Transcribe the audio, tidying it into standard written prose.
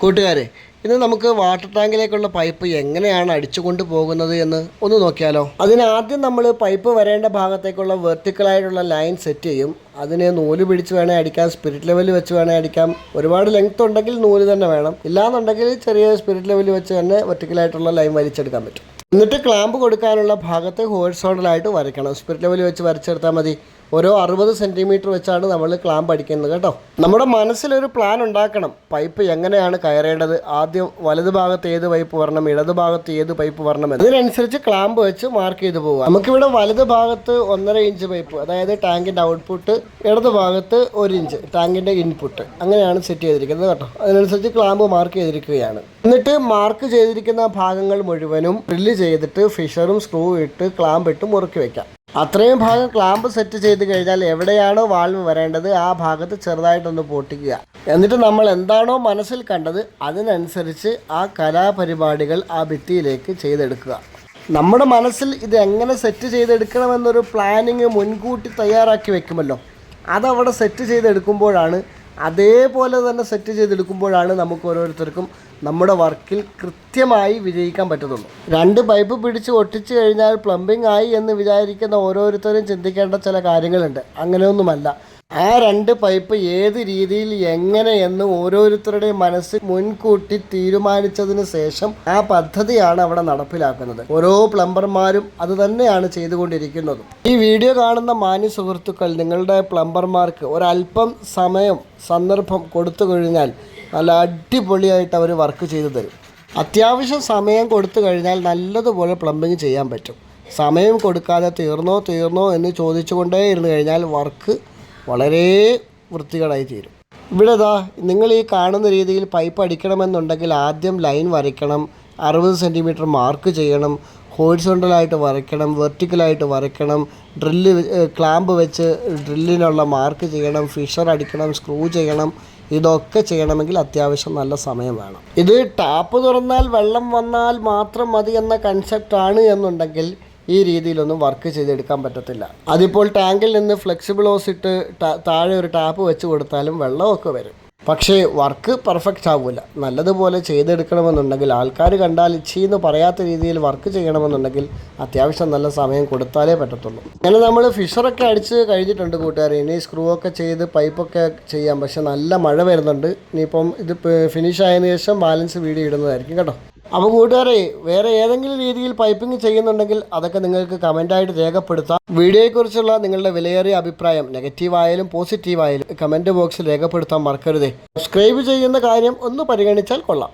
കൂട്ടുകാരെ, ഇന്ന് നമുക്ക് വാട്ടർ ടാങ്കിലേക്കുള്ള പൈപ്പ് എങ്ങനെയാണ് അടിച്ചുകൊണ്ട് പോകുന്നത് എന്ന് ഒന്ന് നോക്കിയാലോ. അതിനാദ്യം നമ്മൾ പൈപ്പ് വരേണ്ട ഭാഗത്തേക്കുള്ള വെർട്ടിക്കലായിട്ടുള്ള ലൈൻ സെറ്റ് ചെയ്യും. അതിനെ നൂല് പിടിച്ച് വേണേൽ അടിക്കാം, സ്പിരിറ്റ് ലെവൽ വെച്ച് വേണേൽ അടിക്കാം. ഒരുപാട് ലെങ്ത് ഉണ്ടെങ്കിൽ നൂല് തന്നെ വേണം, ഇല്ലാന്നുണ്ടെങ്കിൽ ചെറിയ സ്പിരിറ്റ് ലെവൽ വെച്ച് തന്നെ വെർട്ടിക്കലായിട്ടുള്ള ലൈൻ വലിച്ചെടുക്കാൻ പറ്റും. എന്നിട്ട് ക്ലാമ്പ് കൊടുക്കാനുള്ള ഭാഗത്ത് ഹോറിസോണ്ടലായിട്ട് വരയ്ക്കണം. സ്പിരിറ്റ് ലെവൽ വെച്ച് വരച്ചെടുത്താൽ മതി. ഓരോ 60 സെൻറ്റിമീറ്റർ വെച്ചാണ് നമ്മൾ ക്ലാമ്പ് അടിക്കുന്നത് കേട്ടോ. നമ്മുടെ മനസ്സിലൊരു പ്ലാൻ ഉണ്ടാക്കണം. പൈപ്പ് എങ്ങനെയാണ് കയറേണ്ടത്, ആദ്യം വലതു ഭാഗത്ത് ഏത് പൈപ്പ് വരണം, ഇടതു ഭാഗത്ത് ഏത് പൈപ്പ് വരണം, അതിനനുസരിച്ച് ക്ലാമ്പ് വെച്ച് മാർക്ക് ചെയ്ത് പോവുക. നമുക്കിവിടെ വലതു ഭാഗത്ത് 1.5 ഇഞ്ച് പൈപ്പ്, അതായത് ടാങ്കിൻ്റെ ഔട്ട്പുട്ട്, ഇടതു ഭാഗത്ത് 1 ഇഞ്ച് ടാങ്കിൻ്റെ ഇൻപുട്ട്, അങ്ങനെയാണ് സെറ്റ് ചെയ്തിരിക്കുന്നത് കേട്ടോ. അതിനനുസരിച്ച് ക്ലാമ്പ് മാർക്ക് ചെയ്തിരിക്കുകയാണ്. എന്നിട്ട് മാർക്ക് ചെയ്തിരിക്കുന്ന ഭാഗങ്ങൾ മുഴുവനും ഡ്രില്ല് ചെയ്തിട്ട് ഫിഷറും സ്ക്രൂ ഇട്ട് ക്ലാമ്പ് ഇട്ട് മുറുക്കി വയ്ക്കാം. അത്രയും ഭാഗം ക്ലാമ്പ് സെറ്റ് ചെയ്ത് കഴിഞ്ഞാൽ എവിടെയാണോ വാൾവ് വരേണ്ടത് ആ ഭാഗത്ത് ചെറുതായിട്ടൊന്ന് പൊട്ടിക്കുക. എന്നിട്ട് നമ്മൾ എന്താണോ മനസ്സിൽ കണ്ടത് അതിനനുസരിച്ച് ആ കലാപരിപാടികൾ ആ ഭിത്തിയിലേക്ക് ചെയ്തെടുക്കുക. നമ്മുടെ മനസ്സിൽ ഇത് എങ്ങനെ സെറ്റ് ചെയ്തെടുക്കണമെന്നൊരു പ്ലാനിങ് മുൻകൂട്ടി തയ്യാറാക്കി വെക്കുമല്ലോ, അതവിടെ സെറ്റ് ചെയ്തെടുക്കുമ്പോഴാണ്, അതേപോലെ തന്നെ സെറ്റ് ചെയ്തെടുക്കുമ്പോഴാണ് നമുക്ക് ഓരോരുത്തർക്കും നമ്മുടെ വർക്കിൽ കൃത്യമായി വിജയിക്കാൻ പറ്റത്തുള്ളൂ. 2 പൈപ്പ് പിടിച്ച് ഒട്ടിച്ച് കഴിഞ്ഞാൽ പ്ലംബിംഗ് ആയി എന്ന് വിചാരിക്കുന്ന ഓരോരുത്തരും ചിന്തിക്കേണ്ട ചില കാര്യങ്ങളുണ്ട്. അങ്ങനെയൊന്നുമല്ല. ആ 2 പൈപ്പ് ഏത് രീതിയിൽ എങ്ങനെയെന്ന് ഓരോരുത്തരുടെയും മനസ്സിൽ മുൻകൂട്ടി തീരുമാനിച്ചതിന് ശേഷം ആ പദ്ധതിയാണ് അവിടെ നടപ്പിലാക്കുന്നത്. ഓരോ പ്ലംബർമാരും അത് തന്നെയാണ് ചെയ്തുകൊണ്ടിരിക്കുന്നത്. ഈ വീഡിയോ കാണുന്ന മാന്യ സുഹൃത്തുക്കൾ, നിങ്ങളുടെ പ്ലംബർമാർക്ക് ഒരല്പം സമയം സന്ദർഭം കൊടുത്തു കഴിഞ്ഞാൽ നല്ല അടിപൊളിയായിട്ട് അവർ വർക്ക് ചെയ്തു തരും. അത്യാവശ്യം സമയം കൊടുത്തു കഴിഞ്ഞാൽ നല്ലതുപോലെ പ്ലംബിങ് ചെയ്യാൻ പറ്റും. സമയം കൊടുക്കാതെ തീർന്നോ എന്ന് ചോദിച്ചുകൊണ്ടേ ഇരുന്ന് കഴിഞ്ഞാൽ വർക്ക് വളരെ വൃത്തികേടായി തീരും. ഇവിടെ നിങ്ങൾ ഈ കാണുന്ന രീതിയിൽ പൈപ്പ് അടിക്കണമെന്നുണ്ടെങ്കിൽ ആദ്യം ലൈൻ വരയ്ക്കണം, 60 സെൻറ്റിമീറ്റർ മാർക്ക് ചെയ്യണം, ഹോറിസോണ്ടലായിട്ട് വരയ്ക്കണം, വെർട്ടിക്കലായിട്ട് വരയ്ക്കണം, ക്ലാമ്പ് വെച്ച് ഡ്രില്ലിനുള്ള മാർക്ക് ചെയ്യണം, ഫിഷർ അടിക്കണം, സ്ക്രൂ ചെയ്യണം. ഇതൊക്കെ ചെയ്യണമെങ്കിൽ അത്യാവശ്യം നല്ല സമയം വേണം. ഇത് ടാപ്പ് തുറന്നാൽ വെള്ളം വന്നാൽ മാത്രം മതി എന്ന കൺസെപ്റ്റാണ് എന്നുണ്ടെങ്കിൽ ഈ രീതിയിലൊന്നും വർക്ക് ചെയ്തെടുക്കാൻ പറ്റത്തില്ല. അതിപ്പോൾ ടാങ്കിൽ നിന്ന് ഫ്ലെക്സിബിൾ ഹോസ് ഇട്ട് താഴെ ഒരു ടാപ്പ് വെച്ച് കൊടുത്താലും വെള്ളമൊക്കെ വരും. പക്ഷേ വർക്ക് പെർഫെക്റ്റ് ആവില്ല. നല്ലതുപോലെ ചെയ്തെടുക്കണമെന്നുണ്ടെങ്കിൽ, ആൾക്കാർ കണ്ടാൽ ഇച്ചിന്ന് പറയാത്ത രീതിയിൽ വർക്ക് ചെയ്യണമെന്നുണ്ടെങ്കിൽ അത്യാവശ്യം നല്ല സമയം കൊടുത്താലേ പറ്റത്തുള്ളൂ. അങ്ങനെ നമ്മൾ ഫിഷറൊക്കെ അടിച്ച് കഴിഞ്ഞിട്ടുണ്ട് കൂട്ടുകാരെ. ഇനി സ്ക്രൂ ഒക്കെ ചെയ്ത് പൈപ്പൊക്കെ ചെയ്യാം. പക്ഷെ നല്ല മഴ വരുന്നുണ്ട്. ഇനിയിപ്പം ഇത് ഫിനിഷ് ആയതിനു ശേഷം ബാലൻസ് വീഡിയോ ഇടുന്നതായിരിക്കും കേട്ടോ. അപ്പോൾ കൂട്ടുകാരെ, വേറെ ഏതെങ്കിലും രീതിയിൽ പൈപ്പിംഗ് ചെയ്യുന്നുണ്ടെങ്കിൽ അതൊക്കെ നിങ്ങൾക്ക് കമൻ്റായിട്ട് രേഖപ്പെടുത്താം. വീഡിയോയെക്കുറിച്ചുള്ള നിങ്ങളുടെ വിലയേറിയ അഭിപ്രായം, നെഗറ്റീവായാലും പോസിറ്റീവായാലും കമൻറ്റ് ബോക്സിൽ രേഖപ്പെടുത്താൻ മറക്കരുതേ. സബ്സ്ക്രൈബ് ചെയ്യുന്ന കാര്യം ഒന്ന് പരിഗണിച്ചാൽ കൊള്ളാം.